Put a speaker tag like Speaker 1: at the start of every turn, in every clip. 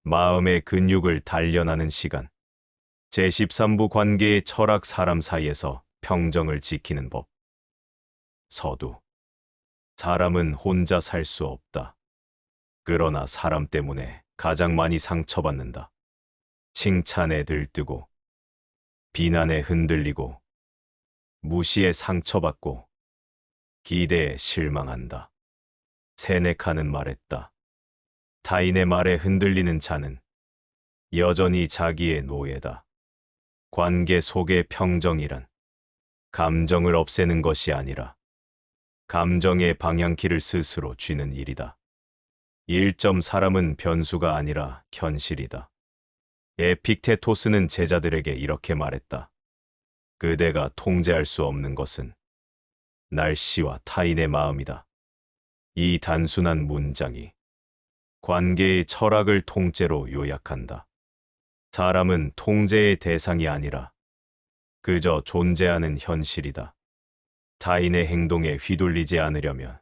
Speaker 1: 마음의 근육을 단련하는 시간. 제13부 관계의 철학 사람 사이에서 평정을 지키는 법. 서두. 사람은 혼자 살 수 없다. 그러나 사람 때문에 가장 많이 상처받는다. 칭찬에 들뜨고, 비난에 흔들리고, 무시에 상처받고, 기대에 실망한다. 세네카는 말했다. 타인의 말에 흔들리는 자는 여전히 자기의 노예다. 관계 속의 평정이란 감정을 없애는 것이 아니라 감정의 방향키를 스스로 쥐는 일이다. 1점 사람은 변수가 아니라 현실이다. 에픽테토스는 제자들에게 이렇게 말했다. 그대가 통제할 수 없는 것은 날씨와 타인의 마음이다. 이 단순한 문장이 관계의 철학을 통째로 요약한다. 사람은 통제의 대상이 아니라 그저 존재하는 현실이다. 타인의 행동에 휘둘리지 않으려면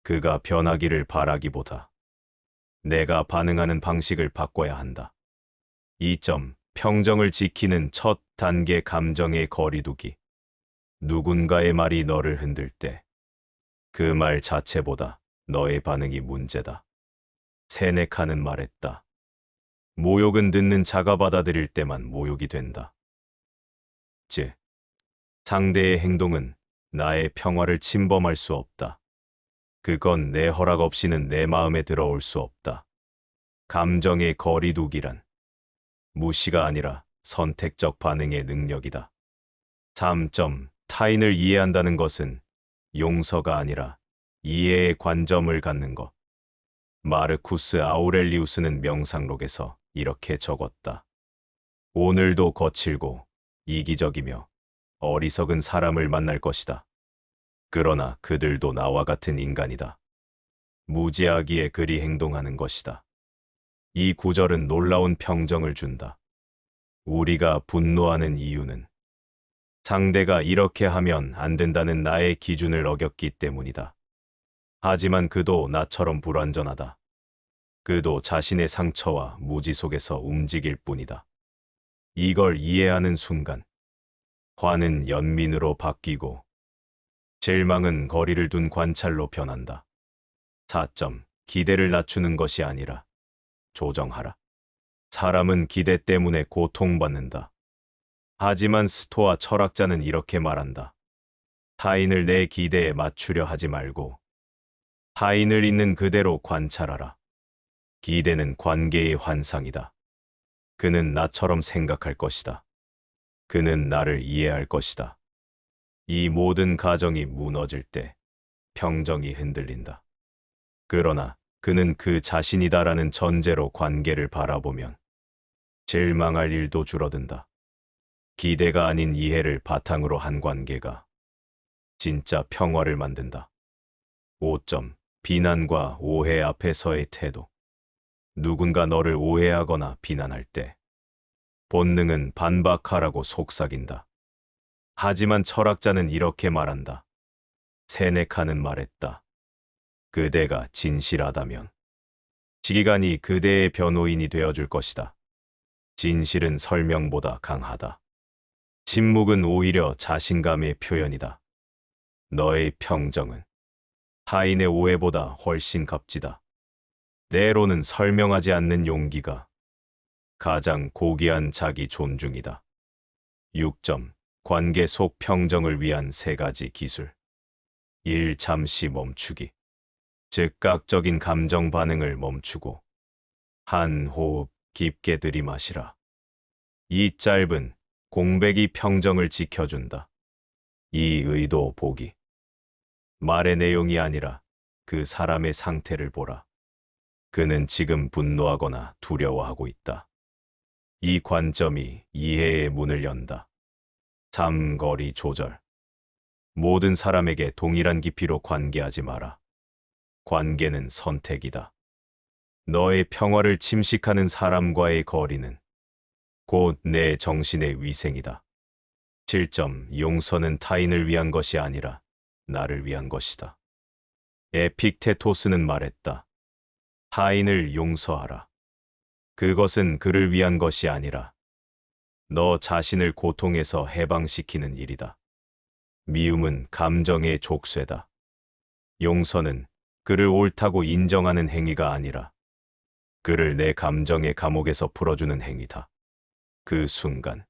Speaker 1: 그가 변하기를 바라기보다 내가 반응하는 방식을 바꿔야 한다. 2점 평정을 지키는 첫 단계 감정의 거리두기. 누군가의 말이 너를 흔들 때 그 말 자체보다 너의 반응이 문제다. 세네카는 말했다. 모욕은 듣는 자가 받아들일 때만 모욕이 된다. 즉, 상대의 행동은 나의 평화를 침범할 수 없다. 그건 내 허락 없이는 내 마음에 들어올 수 없다. 감정의 거리두기란 무시가 아니라 선택적 반응의 능력이다. 3점 타인을 이해한다는 것은 용서가 아니라 이해의 관점을 갖는 것. 마르쿠스 아우렐리우스는 명상록에서 이렇게 적었다. 오늘도 거칠고 이기적이며 어리석은 사람을 만날 것이다. 그러나 그들도 나와 같은 인간이다. 무지하기에 그리 행동하는 것이다. 이 구절은 놀라운 평정을 준다. 우리가 분노하는 이유는 상대가 이렇게 하면 안 된다는 나의 기준을 어겼기 때문이다. 하지만 그도 나처럼 불완전하다. 그도 자신의 상처와 무지 속에서 움직일 뿐이다. 이걸 이해하는 순간 화는 연민으로 바뀌고 실망은 거리를 둔 관찰로 변한다. 4점 기대를 낮추는 것이 아니라 조정하라. 사람은 기대 때문에 고통받는다. 하지만 스토아 철학자는 이렇게 말한다. 타인을 내 기대에 맞추려 하지 말고 타인을 있는 그대로 관찰하라. 기대는 관계의 환상이다. 그는 나처럼 생각할 것이다. 그는 나를 이해할 것이다. 이 모든 가정이 무너질 때 평정이 흔들린다. 그러나 그는 그 자신이다라는 전제로 관계를 바라보면 실망할 일도 줄어든다. 기대가 아닌 이해를 바탕으로 한 관계가 진짜 평화를 만든다. 5점 비난과 오해 앞에서의 태도. 누군가 너를 오해하거나 비난할 때 본능은 반박하라고 속삭인다. 하지만 철학자는 이렇게 말한다. 세네카는 말했다. 그대가 진실하다면 지기관이 그대의 변호인이 되어줄 것이다. 진실은 설명보다 강하다. 침묵은 오히려 자신감의 표현이다. 너의 평정은 타인의 오해보다 훨씬 값지다. 때로는 설명하지 않는 용기가 가장 고귀한 자기 존중이다. 6점 관계 속 평정을 위한 3가지 기술. 1. 잠시 멈추기. 즉각적인 감정 반응을 멈추고 한 호흡 깊게 들이마시라. 이 짧은 공백이 평정을 지켜준다. 이 의도 보기. 말의 내용이 아니라 그 사람의 상태를 보라. 그는 지금 분노하거나 두려워하고 있다. 이 관점이 이해의 문을 연다. 삼거리 조절. 모든 사람에게 동일한 깊이로 관계하지 마라. 관계는 선택이다. 너의 평화를 침식하는 사람과의 거리는 곧 내 정신의 위생이다. 7점 용서는 타인을 위한 것이 아니라 나를 위한 것이다. 에픽테토스는 말했다. 타인을 용서하라. 그것은 그를 위한 것이 아니라 너 자신을 고통에서 해방시키는 일이다. 미움은 감정의 족쇄다. 용서는 그를 옳다고 인정하는 행위가 아니라 그를 내 감정의 감옥에서 풀어주는 행위다. 그 순간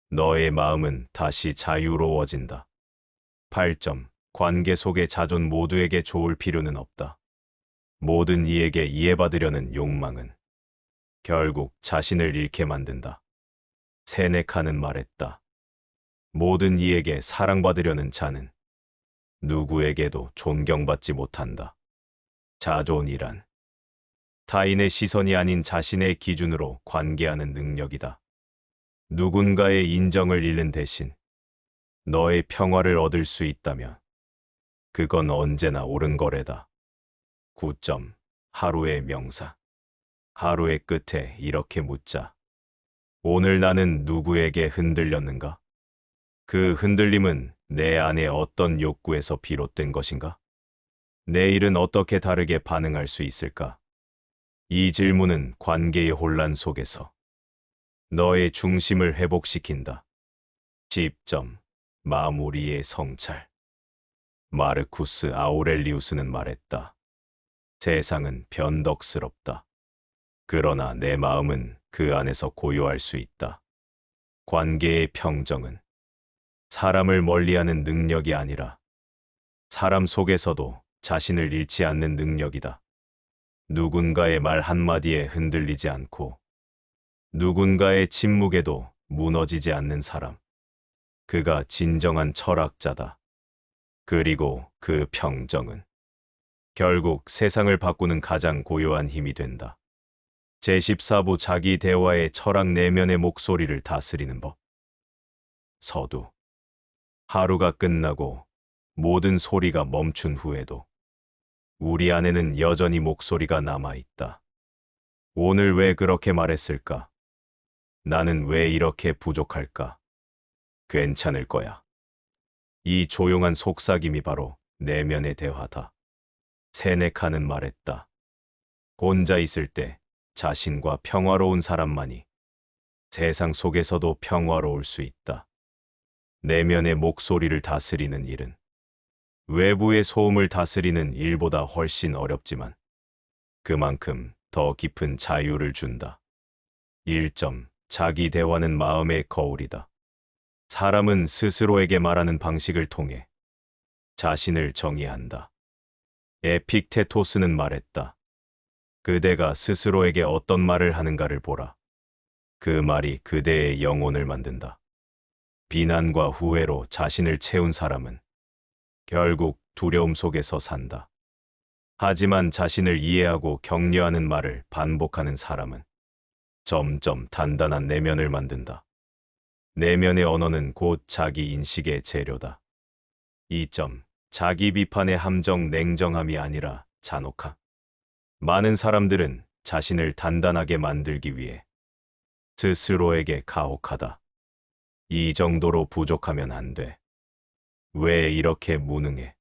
Speaker 1: 너의 마음은 다시 자유로워진다. 8점. 관계 속의 자존 모두에게 좋을 필요는 없다. 모든 이에게 이해받으려는 욕망은 결국 자신을 잃게 만든다. 세네카는 말했다. 모든 이에게 사랑받으려는 자는 누구에게도 존경받지 못한다. 자존이란 타인의 시선이 아닌 자신의 기준으로 관계하는 능력이다. 누군가의 인정을 잃는 대신 너의 평화를 얻을 수 있다면 그건 언제나 옳은 거래다. 9점. 하루의 명상. 하루의 끝에 이렇게 묻자. 오늘 나는 누구에게 흔들렸는가? 그 흔들림은 내 안의 어떤 욕구에서 비롯된 것인가? 내일은 어떻게 다르게 반응할 수 있을까? 이 질문은 관계의 혼란 속에서 너의 중심을 회복시킨다. 10점. 마무리의 성찰. 마르쿠스 아우렐리우스는 말했다. 세상은 변덕스럽다. 그러나 내 마음은 그 안에서 고요할 수 있다. 관계의 평정은 사람을 멀리하는 능력이 아니라 사람 속에서도 자신을 잃지 않는 능력이다. 누군가의 말 한마디에 흔들리지 않고 누군가의 침묵에도 무너지지 않는 사람. 그가 진정한 철학자다. 그리고 그 평정은 결국 세상을 바꾸는 가장 고요한 힘이 된다. 제14부 자기 대화의 철학 내면의 목소리를 다스리는 법. 서두. 하루가 끝나고 모든 소리가 멈춘 후에도 우리 안에는 여전히 목소리가 남아있다. 오늘 왜 그렇게 말했을까? 나는 왜 이렇게 부족할까? 괜찮을 거야. 이 조용한 속삭임이 바로 내면의 대화다. 세네카는 말했다. 혼자 있을 때 자신과 평화로운 사람만이 세상 속에서도 평화로울 수 있다. 내면의 목소리를 다스리는 일은 외부의 소음을 다스리는 일보다 훨씬 어렵지만 그만큼 더 깊은 자유를 준다. 1점. 자기 대화는 마음의 거울이다. 사람은 스스로에게 말하는 방식을 통해 자신을 정의한다. 에픽테토스는 말했다. 그대가 스스로에게 어떤 말을 하는가를 보라. 그 말이 그대의 영혼을 만든다. 비난과 후회로 자신을 채운 사람은 결국 두려움 속에서 산다. 하지만 자신을 이해하고 격려하는 말을 반복하는 사람은 점점 단단한 내면을 만든다. 내면의 언어는 곧 자기 인식의 재료다. 2점. 자기 비판의 함정 냉정함이 아니라 잔혹함. 많은 사람들은 자신을 단단하게 만들기 위해 스스로에게 가혹하다. 이 정도로 부족하면 안 돼. 왜 이렇게 무능해?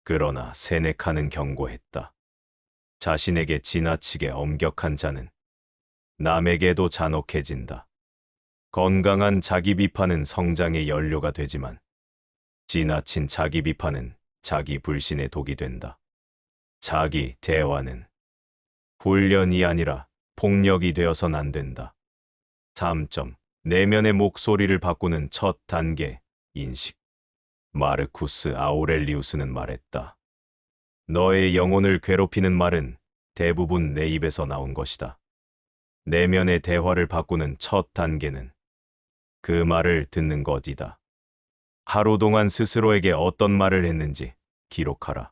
Speaker 1: 그러나 세네카는 경고했다. 자신에게 지나치게 엄격한 자는 남에게도 잔혹해진다. 건강한 자기 비판은 성장의 연료가 되지만 지나친 자기 비판은 자기 불신의 독이 된다. 자기 대화는 훈련이 아니라 폭력이 되어선 안 된다. 3점. 내면의 목소리를 바꾸는 첫 단계, 인식. 마르쿠스 아우렐리우스는 말했다. 너의 영혼을 괴롭히는 말은 대부분 내 입에서 나온 것이다. 내면의 대화를 바꾸는 첫 단계는 그 말을 듣는 것이다. 하루 동안 스스로에게 어떤 말을 했는지 기록하라.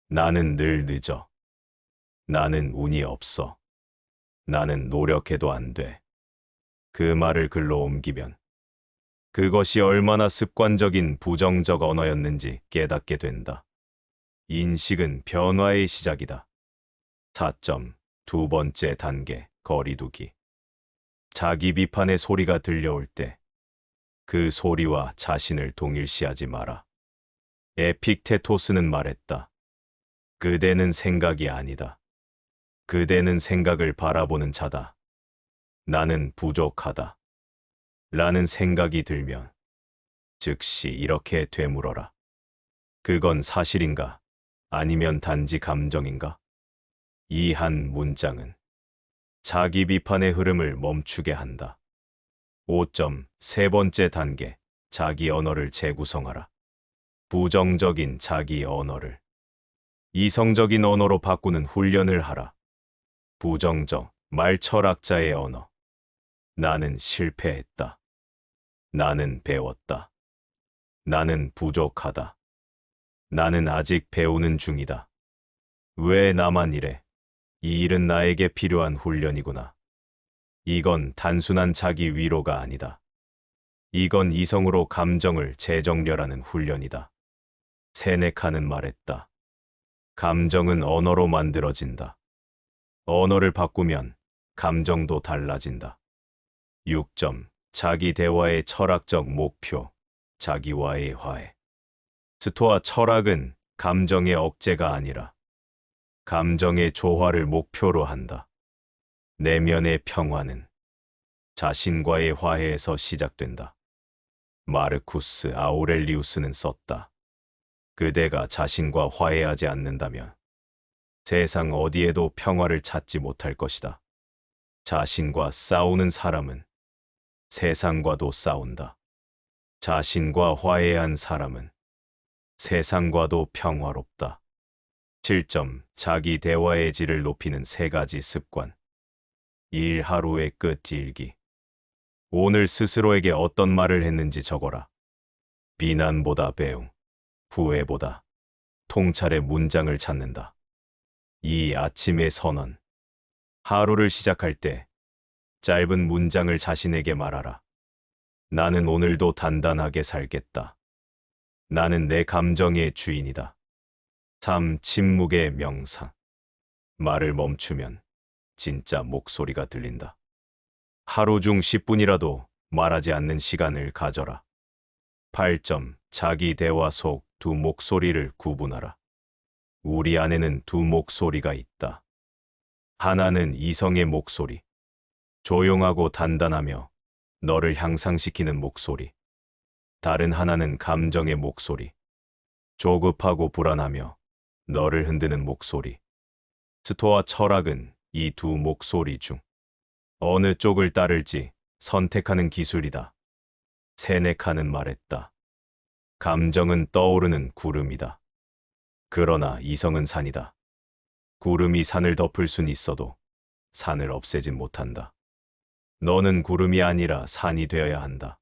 Speaker 1: 나는 늘 늦어. 나는 운이 없어. 나는 노력해도 안 돼. 그 말을 글로 옮기면 그것이 얼마나 습관적인 부정적 언어였는지 깨닫게 된다. 인식은 변화의 시작이다. 4점. 두 번째 단계, 거리두기. 자기 비판의 소리가 들려올 때 그 소리와 자신을 동일시하지 마라. 에픽테토스는 말했다. 그대는 생각이 아니다. 그대는 생각을 바라보는 자다. 나는 부족하다. 라는 생각이 들면 즉시 이렇게 되물어라. 그건 사실인가? 아니면 단지 감정인가? 이 한 문장은 자기 비판의 흐름을 멈추게 한다. 5점, 세 번째 단계, 자기 언어를 재구성하라. 부정적인 자기 언어를 이성적인 언어로 바꾸는 훈련을 하라. 부정적, 말철학자의 언어. 나는 실패했다. 나는 배웠다. 나는 부족하다. 나는 아직 배우는 중이다. 왜 나만 이래? 이 일은 나에게 필요한 훈련이구나. 이건 단순한 자기 위로가 아니다. 이건 이성으로 감정을 재정렬하는 훈련이다. 세네카는 말했다. 감정은 언어로 만들어진다. 언어를 바꾸면 감정도 달라진다. 6점. 자기 대화의 철학적 목표. 자기와의 화해. 스토아 철학은 감정의 억제가 아니라 감정의 조화를 목표로 한다. 내면의 평화는 자신과의 화해에서 시작된다. 마르쿠스 아우렐리우스는 썼다. 그대가 자신과 화해하지 않는다면 세상 어디에도 평화를 찾지 못할 것이다. 자신과 싸우는 사람은 세상과도 싸운다. 자신과 화해한 사람은 세상과도 평화롭다. 7점. 자기 대화의 질을 높이는 세 가지 습관. 1. 하루의 끝 일기. 오늘 스스로에게 어떤 말을 했는지 적어라. 비난보다 배움, 후회보다 통찰의 문장을 찾는다. 2. 아침의 선언. 하루를 시작할 때 짧은 문장을 자신에게 말하라. 나는 오늘도 단단하게 살겠다. 나는 내 감정의 주인이다. 3. 침묵의 명상. 말을 멈추면 진짜 목소리가 들린다. 하루 중 10분이라도 말하지 않는 시간을 가져라. 8점. 자기 대화 속 두 목소리를 구분하라. 우리 안에는 두 목소리가 있다. 하나는 이성의 목소리. 조용하고 단단하며 너를 향상시키는 목소리. 다른 하나는 감정의 목소리. 조급하고 불안하며 너를 흔드는 목소리. 스토아 철학은 이 두 목소리 중 어느 쪽을 따를지 선택하는 기술이다. 세네카는 말했다. 감정은 떠오르는 구름이다. 그러나 이성은 산이다. 구름이 산을 덮을 순 있어도 산을 없애진 못한다. 너는 구름이 아니라 산이 되어야 한다.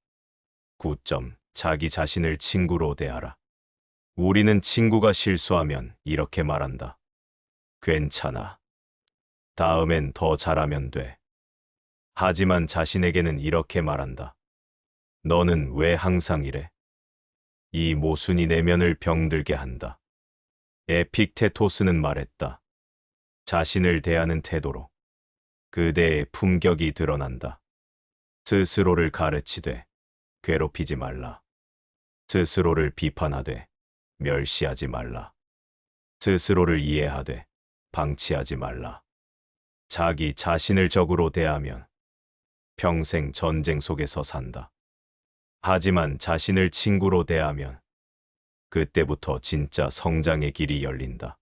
Speaker 1: 9점. 자기 자신을 친구로 대하라. 우리는 친구가 실수하면 이렇게 말한다. 괜찮아. 다음엔 더 잘하면 돼. 하지만 자신에게는 이렇게 말한다. 너는 왜 항상 이래? 이 모순이 내면을 병들게 한다. 에픽테토스는 말했다. 자신을 대하는 태도로 그대의 품격이 드러난다. 스스로를 가르치되 괴롭히지 말라. 스스로를 비판하되 멸시하지 말라. 스스로를 이해하되 방치하지 말라. 자기 자신을 적으로 대하면 평생 전쟁 속에서 산다. 하지만 자신을 친구로 대하면 그때부터 진짜 성장의 길이 열린다.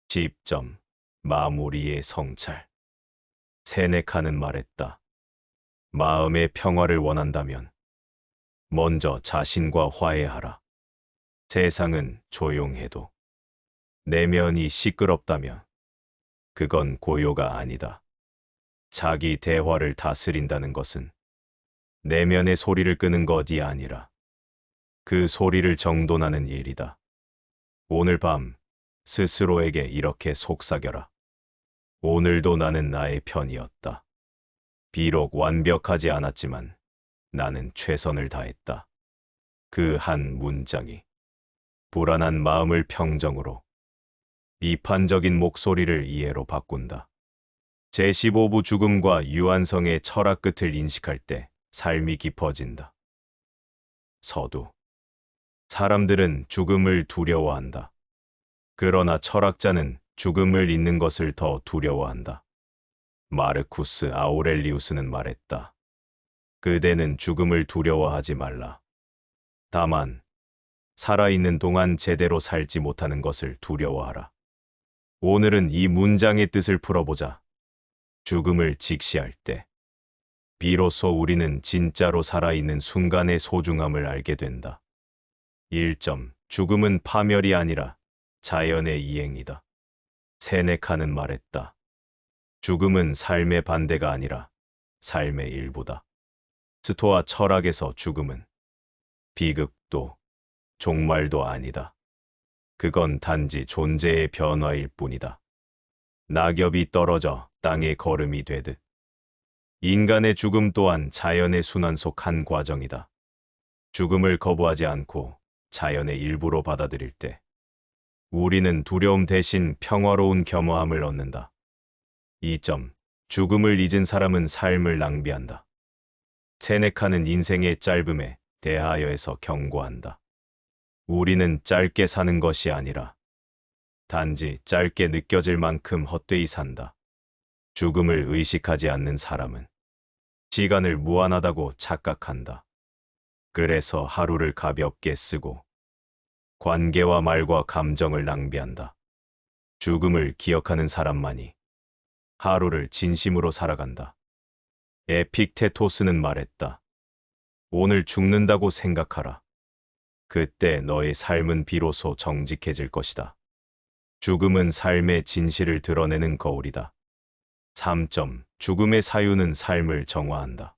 Speaker 1: 10점. 마무리의 성찰. 세네카는 말했다. 마음의 평화를 원한다면 먼저 자신과 화해하라. 세상은 조용해도 내면이 시끄럽다면 그건 고요가 아니다. 자기 대화를 다스린다는 것은 내면의 소리를 끄는 것이 아니라 그 소리를 정돈하는 일이다. 오늘 밤 스스로에게 이렇게 속삭여라. 오늘도 나는 나의 편이었다. 비록 완벽하지 않았지만 나는 최선을 다했다. 그 한 문장이 불안한 마음을 평정으로, 비판적인 목소리를 이해로 바꾼다. 제15부 죽음과 유한성의 철학 끝을 인식할 때 삶이 깊어진다. 서두. 사람들은 죽음을 두려워한다. 그러나 철학자는 죽음을 잊는 것을 더 두려워한다. 마르쿠스 아우렐리우스는 말했다. 그대는 죽음을 두려워하지 말라. 다만 살아있는 동안 제대로 살지 못하는 것을 두려워하라. 오늘은 이 문장의 뜻을 풀어보자. 죽음을 직시할 때 비로소 우리는 진짜로 살아있는 순간의 소중함을 알게 된다. 1점. 죽음은 파멸이 아니라 자연의 이행이다. 세네카는 말했다. 죽음은 삶의 반대가 아니라 삶의 일부다. 스토아 철학에서 죽음은 비극도 종말도 아니다. 그건 단지 존재의 변화일 뿐이다. 낙엽이 떨어져 땅에 거름이 되듯 인간의 죽음 또한 자연의 순환 속 한 과정이다. 죽음을 거부하지 않고 자연의 일부로 받아들일 때 우리는 두려움 대신 평화로운 겸허함을 얻는다. 2점. 죽음을 잊은 사람은 삶을 낭비한다. 세네카는 인생의 짧음에 대하여에서 경고한다. 우리는 짧게 사는 것이 아니라 단지 짧게 느껴질 만큼 헛되이 산다. 죽음을 의식하지 않는 사람은 시간을 무한하다고 착각한다. 그래서 하루를 가볍게 쓰고 관계와 말과 감정을 낭비한다. 죽음을 기억하는 사람만이 하루를 진심으로 살아간다. 에픽테토스는 말했다. 오늘 죽는다고 생각하라. 그때 너의 삶은 비로소 정직해질 것이다. 죽음은 삶의 진실을 드러내는 거울이다. 3점. 죽음의 사유는 삶을 정화한다.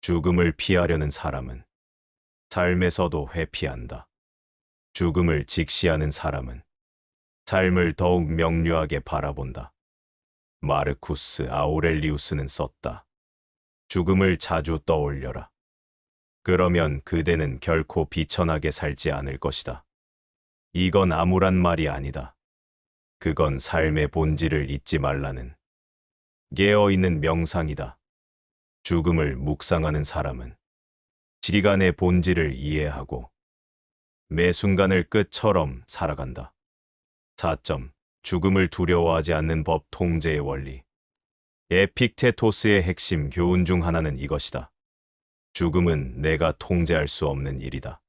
Speaker 1: 죽음을 피하려는 사람은 삶에서도 회피한다. 죽음을 직시하는 사람은 삶을 더욱 명료하게 바라본다. 마르쿠스 아우렐리우스는 썼다. 죽음을 자주 떠올려라. 그러면 그대는 결코 비천하게 살지 않을 것이다. 이건 암울한 말이 아니다. 그건 삶의 본질을 잊지 말라는 깨어있는 명상이다. 죽음을 묵상하는 사람은 시간의 본질을 이해하고 매 순간을 끝처럼 살아간다. 4점. 죽음을 두려워하지 않는 법 통제의 원리. 에픽테토스의 핵심 교훈 중 하나는 이것이다. 죽음은 내가 통제할 수 없는 일이다.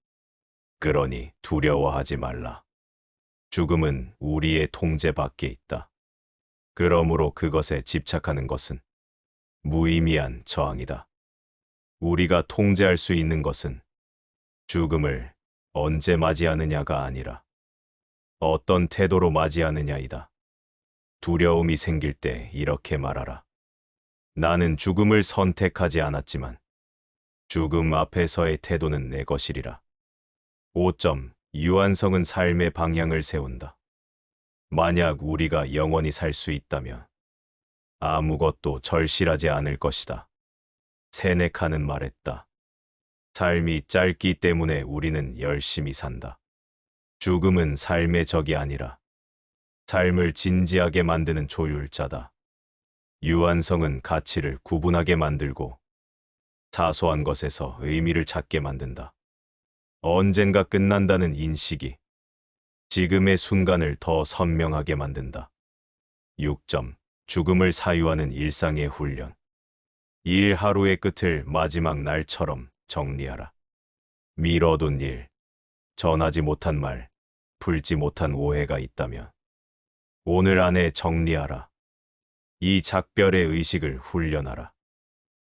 Speaker 1: 그러니 두려워하지 말라. 죽음은 우리의 통제 밖에 있다. 그러므로 그것에 집착하는 것은 무의미한 저항이다. 우리가 통제할 수 있는 것은 죽음을 언제 맞이하느냐가 아니라 어떤 태도로 맞이하느냐이다. 두려움이 생길 때 이렇게 말하라. 나는 죽음을 선택하지 않았지만 죽음 앞에서의 태도는 내 것이리라. 5점. 유한성은 삶의 방향을 세운다. 만약 우리가 영원히 살 수 있다면 아무것도 절실하지 않을 것이다. 세네카는 말했다. 삶이 짧기 때문에 우리는 열심히 산다. 죽음은 삶의 적이 아니라 삶을 진지하게 만드는 조율자다. 유한성은 가치를 구분하게 만들고 사소한 것에서 의미를 찾게 만든다. 언젠가 끝난다는 인식이 지금의 순간을 더 선명하게 만든다. 6점. 죽음을 사유하는 일상의 훈련. 일 하루의 끝을 마지막 날처럼 정리하라. 미뤄둔 일, 전하지 못한 말, 풀지 못한 오해가 있다면 오늘 안에 정리하라. 이 작별의 의식을 훈련하라.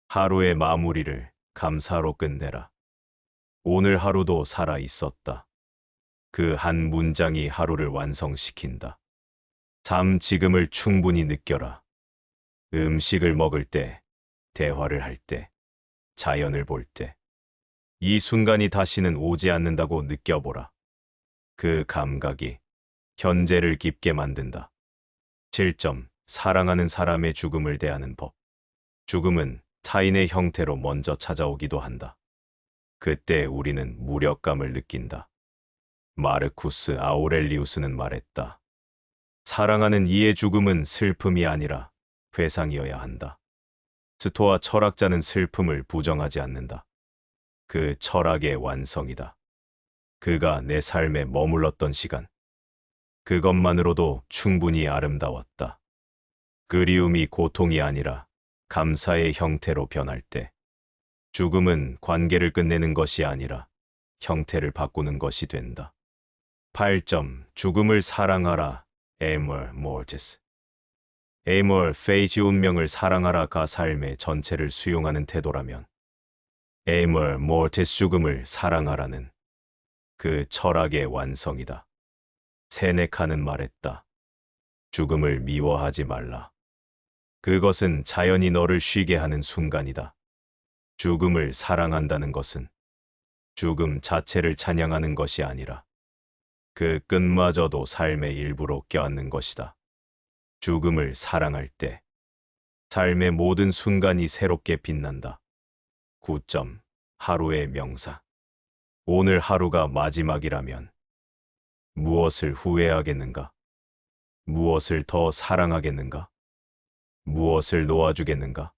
Speaker 1: 하루의 마무리를 감사로 끝내라. 오늘 하루도 살아 있었다. 그 한 문장이 하루를 완성시킨다. 지금을 충분히 느껴라. 음식을 먹을 때, 대화를 할 때, 자연을 볼 때, 이 순간이 다시는 오지 않는다고 느껴보라. 그 감각이 현재를 깊게 만든다. 7점. 사랑하는 사람의 죽음을 대하는 법. 죽음은 타인의 형태로 먼저 찾아오기도 한다. 그때 우리는 무력감을 느낀다. 마르쿠스 아우렐리우스는 말했다. 사랑하는 이의 죽음은 슬픔이 아니라 회상이어야 한다. 스토아 철학자는 슬픔을 부정하지 않는다. 그 철학의 완성이다. 그가 내 삶에 머물렀던 시간, 그것만으로도 충분히 아름다웠다. 그리움이 고통이 아니라 감사의 형태로 변할 때, 죽음은 관계를 끝내는 것이 아니라 형태를 바꾸는 것이 된다. 8점. 죽음을 사랑하라. Amor Mortis. Amor Fati. 운명을 사랑하라가 삶의 전체를 수용하는 태도라면, Amor Mortis. 죽음을 사랑하라는 그 철학의 완성이다. 세네카는 말했다. 죽음을 미워하지 말라. 그것은 자연이 너를 쉬게 하는 순간이다. 죽음을 사랑한다는 것은 죽음 자체를 찬양하는 것이 아니라 그 끝마저도 삶의 일부로 껴안는 것이다. 죽음을 사랑할 때 삶의 모든 순간이 새롭게 빛난다. 9점. 하루의 명사. 오늘 하루가 마지막이라면 무엇을 후회하겠는가? 무엇을 더 사랑하겠는가? 무엇을 놓아주겠는가?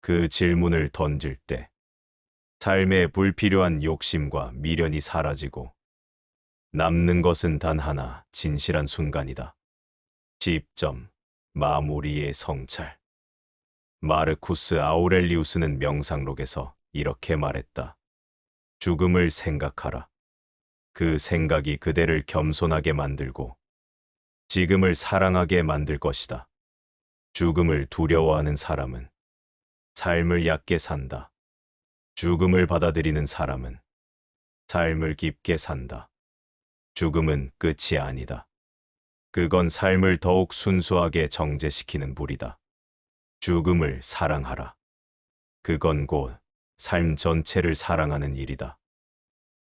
Speaker 1: 그 질문을 던질 때 삶의 불필요한 욕심과 미련이 사라지고 남는 것은 단 하나, 진실한 순간이다. 10점. 마무리의 성찰. 마르쿠스 아우렐리우스는 명상록에서 이렇게 말했다. 죽음을 생각하라. 그 생각이 그대를 겸손하게 만들고 지금을 사랑하게 만들 것이다. 죽음을 두려워하는 사람은 삶을 얕게 산다. 죽음을 받아들이는 사람은 삶을 깊게 산다. 죽음은 끝이 아니다. 그건 삶을 더욱 순수하게 정제시키는 불이다. 죽음을 사랑하라. 그건 곧 삶 전체를 사랑하는 일이다.